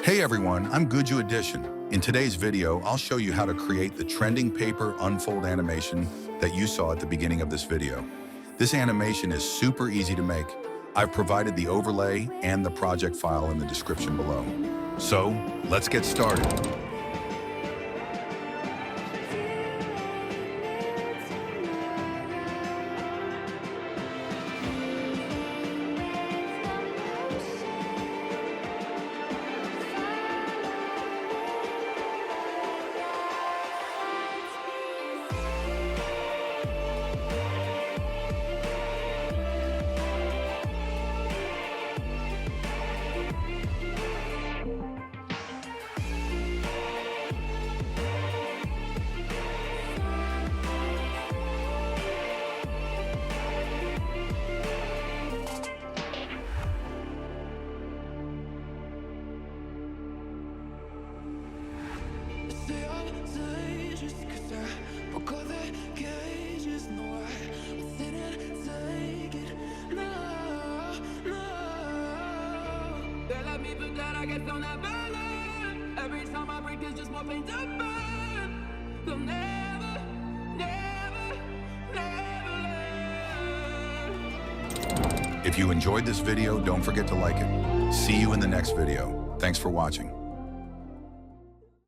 Hey everyone, I'm Gujju Edition. In today's video, I'll show you how to create the trending paper unfold animation that you saw at the beginning of this video. This animation is super easy to make. I've provided the overlay and the project file in the description below. So, let's get started. I guess they'll never learn. Every time I break, there's just more pain to burn. They'll never, never, never learn. If you enjoyed this video, don't forget to like it. See you in the next video. Thanks for watching.